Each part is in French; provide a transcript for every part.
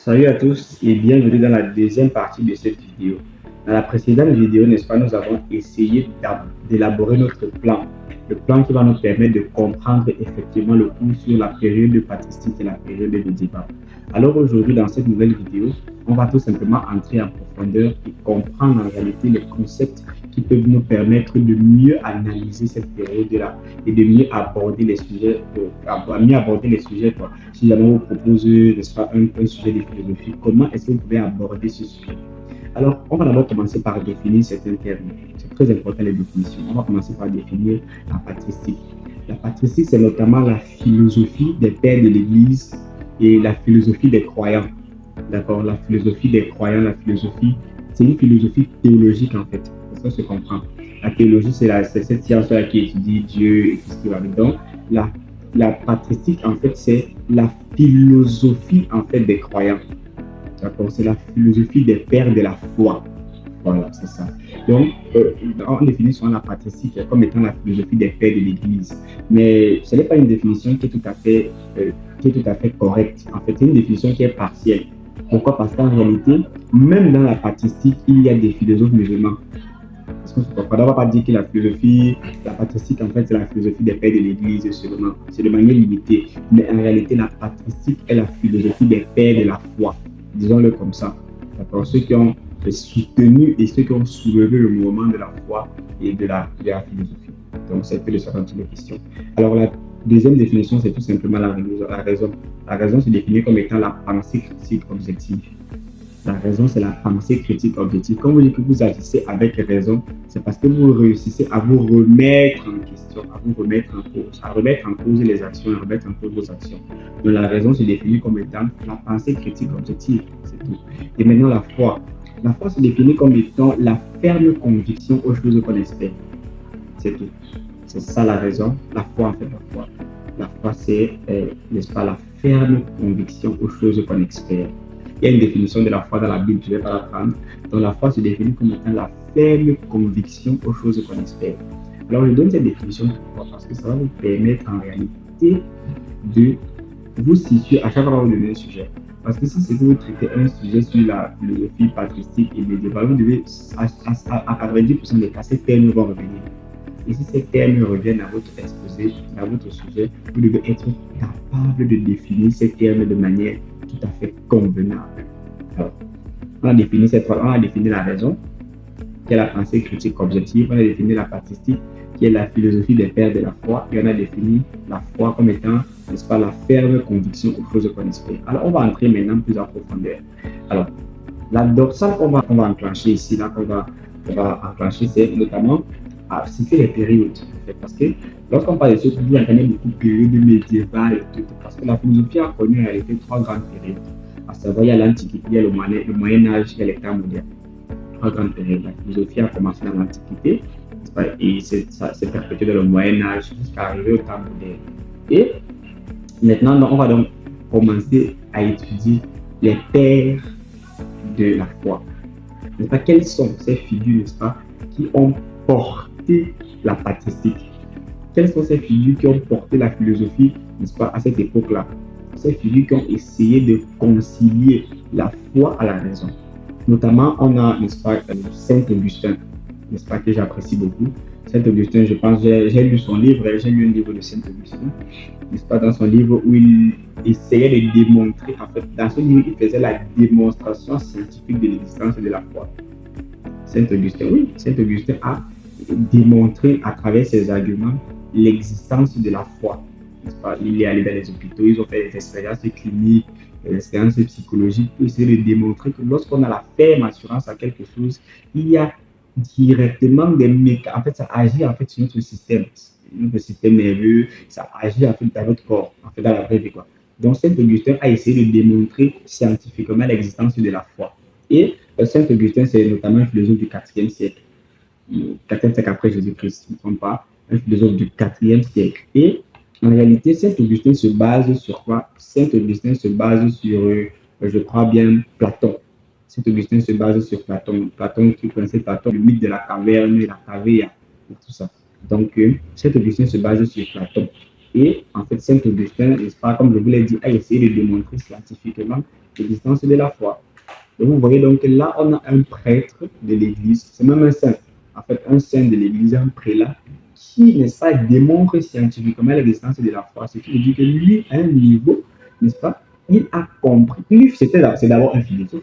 Salut à tous et bienvenue dans la deuxième partie de cette vidéo. Dans la précédente vidéo, n'est-ce pas, nous avons essayé d'élaborer notre plan. Le plan qui va nous permettre de comprendre effectivement le cours sur la période patristique et la période médiévale. Alors aujourd'hui, dans cette nouvelle vidéo, on va tout simplement entrer en profondeur et comprendre en réalité les concepts qui peuvent nous permettre de mieux analyser cette période-là et de mieux aborder les sujets, quoi. Si jamais on vous propose, n'est-ce pas, un sujet de philosophie, comment est-ce que vous pouvez aborder ce sujet? Alors, on va d'abord commencer par définir certains termes. C'est très important les définitions. On va commencer par définir la patristique. La patristique, c'est notamment la philosophie des pères de l'Église et la philosophie des croyants. D'accord? La philosophie des croyants, la philosophie, c'est une philosophie théologique en fait. Ça se comprend. La théologie, c'est cette science-là qui étudie Dieu et tout ce qui va dedans. La patristique, en fait, c'est la philosophie en fait des croyants. D'accord? C'est la philosophie des pères de la foi. Voilà, c'est ça. Donc, on définit souvent la patristique comme étant la philosophie des pères de l'Église. Mais ce n'est pas une définition qui est tout à fait correcte. En fait, c'est une définition qui est partielle. Pourquoi? Parce qu'en réalité, même dans la patristique, il y a des philosophes musulmans. Parce qu'on ne va pas dire que la patristique, en fait, c'est la philosophie des pères de l'Église seulement. C'est de manière limitée. Mais en réalité, la patristique est la philosophie des pères de la foi. Disons-le comme ça. D'accord? Ceux qui ont soutenu et ceux qui ont soulevé le mouvement de la foi et de la philosophie. Donc, c'est un peu de ça dont il est question. Alors, la deuxième définition, c'est tout simplement la raison. La raison se définit comme étant la pensée critique objective. La raison, c'est la pensée critique objective. Quand vous dites que vous agissez avec raison, c'est parce que vous réussissez à vous remettre en question, à vous remettre en cause, à remettre en cause les actions, à remettre en cause vos actions. Donc la raison se définit comme étant la pensée critique objective, c'est tout. Et maintenant la foi. La foi se définit comme étant la ferme conviction aux choses qu'on espère. C'est tout. C'est ça la raison. La foi, en fait, la foi. La foi, c'est, n'est-ce pas, la ferme conviction aux choses qu'on espère. Il y a une définition de la foi dans la Bible, je ne vais pas la prendre. Donc la foi se définit comme étant la ferme conviction aux choses qu'on espère. Alors je donne cette définition pourquoi? Parce que ça va vous permettre en réalité de vous situer à chaque fois que vous donnez un sujet. Parce que si c'est que vous traitez un sujet sur la philosophie patristique et médiévale, vous devez, à 90% des cas, ces termes vont revenir. Et si ces termes reviennent à votre exposé, à votre sujet, vous devez être capable de définir ces termes de manière tout à fait convenable. Alors, on a défini la raison, qui est la pensée critique objective, on a défini la patristique, qui est la philosophie des pères de la foi, et on a défini la foi comme étant, n'est-ce pas, la ferme conviction aux choses qu'on espère. Alors, on va entrer maintenant plus en profondeur. Alors, la dorsale qu'on va enclencher ici, là, qu'on va enclencher, c'est notamment à citer les périodes. En fait, parce que lorsqu'on parle de ce on connaît beaucoup de périodes médiévales et tout, parce que la philosophie a connu en réalité trois grandes périodes. À savoir, il y a l'Antiquité, il y a le Moyen-Âge, il y a les temps modernes. Trois grandes périodes. La philosophie a commencé dans l'Antiquité, et ça s'est perpétué dans le Moyen-Âge jusqu'à arriver au temps moderne. Et maintenant, on va donc commencer à étudier les pères de la foi. N'est-ce pas? Quelles sont ces figures, n'est-ce pas, qui ont porté la patristique? Quelles sont ces figures qui ont porté la philosophie, n'est-ce pas, à cette époque-là? Ces figures qui ont essayé de concilier la foi à la raison. Notamment, on a, n'est-ce pas, Saint Augustin, n'est-ce pas, que j'apprécie beaucoup. Saint Augustin, je pense, j'ai lu son livre, j'ai lu un livre de Saint Augustin, n'est-ce pas, dans son livre où il essayait de démontrer, en fait, dans ce livre, il faisait la démonstration scientifique de l'existence de la foi. Saint Augustin, oui, Saint Augustin a démontré à travers ses arguments l'existence de la foi. Il est allé dans les hôpitaux, ils ont fait des expériences cliniques, des expériences psychologiques pour essayer de démontrer que lorsqu'on a la ferme assurance à quelque chose, il y a directement des mécanismes. En fait, ça agit en fait sur notre système nerveux, ça agit en fait dans notre corps, en fait dans la vraie vie, quoi. Donc, Saint Augustin a essayé de démontrer scientifiquement l'existence de la foi. Et Saint Augustin, c'est notamment un philosophe du IVe siècle. 4e siècle après Jésus-Christ, je ne me trompe pas, un philosophe du 4e siècle. Et en réalité, Saint Augustin se base sur quoi? Saint Augustin se base sur, je crois bien, Platon. Saint Augustin se base sur Platon. Platon qui connaissait Platon, le mythe de la caverne, la cavea, et tout ça. Donc, Saint Augustin se base sur Platon. Et en fait, Saint Augustin, n'est-ce pas, comme je vous l'ai dit, a essayé de démontrer scientifiquement l'existence de la foi. Donc, vous voyez, donc là, on a un prêtre de l'Église, c'est même un saint, en fait, un saint de l'Église, un prélat, qui, n'est-ce pas, démontre scientifiquement l'existence de la foi. Ce qui veut dire que lui, à un niveau, n'est-ce pas, il a compris. Lui, c'est d'abord un philosophe.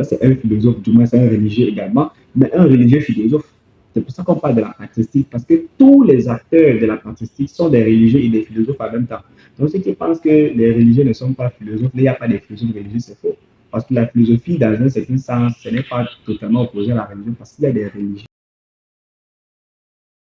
C'est un philosophe, du moins c'est un religieux également, mais un religieux philosophe. C'est pour ça qu'on parle de la patristique, parce que tous les acteurs de la patristique sont des religieux et des philosophes en même temps. Donc ceux qui pensent que les religieux ne sont pas philosophes, il n'y a pas de philosophes religieux, c'est faux. Parce que la philosophie, dans un certain sens, ce n'est pas totalement opposé à la religion, parce qu'il y a des religions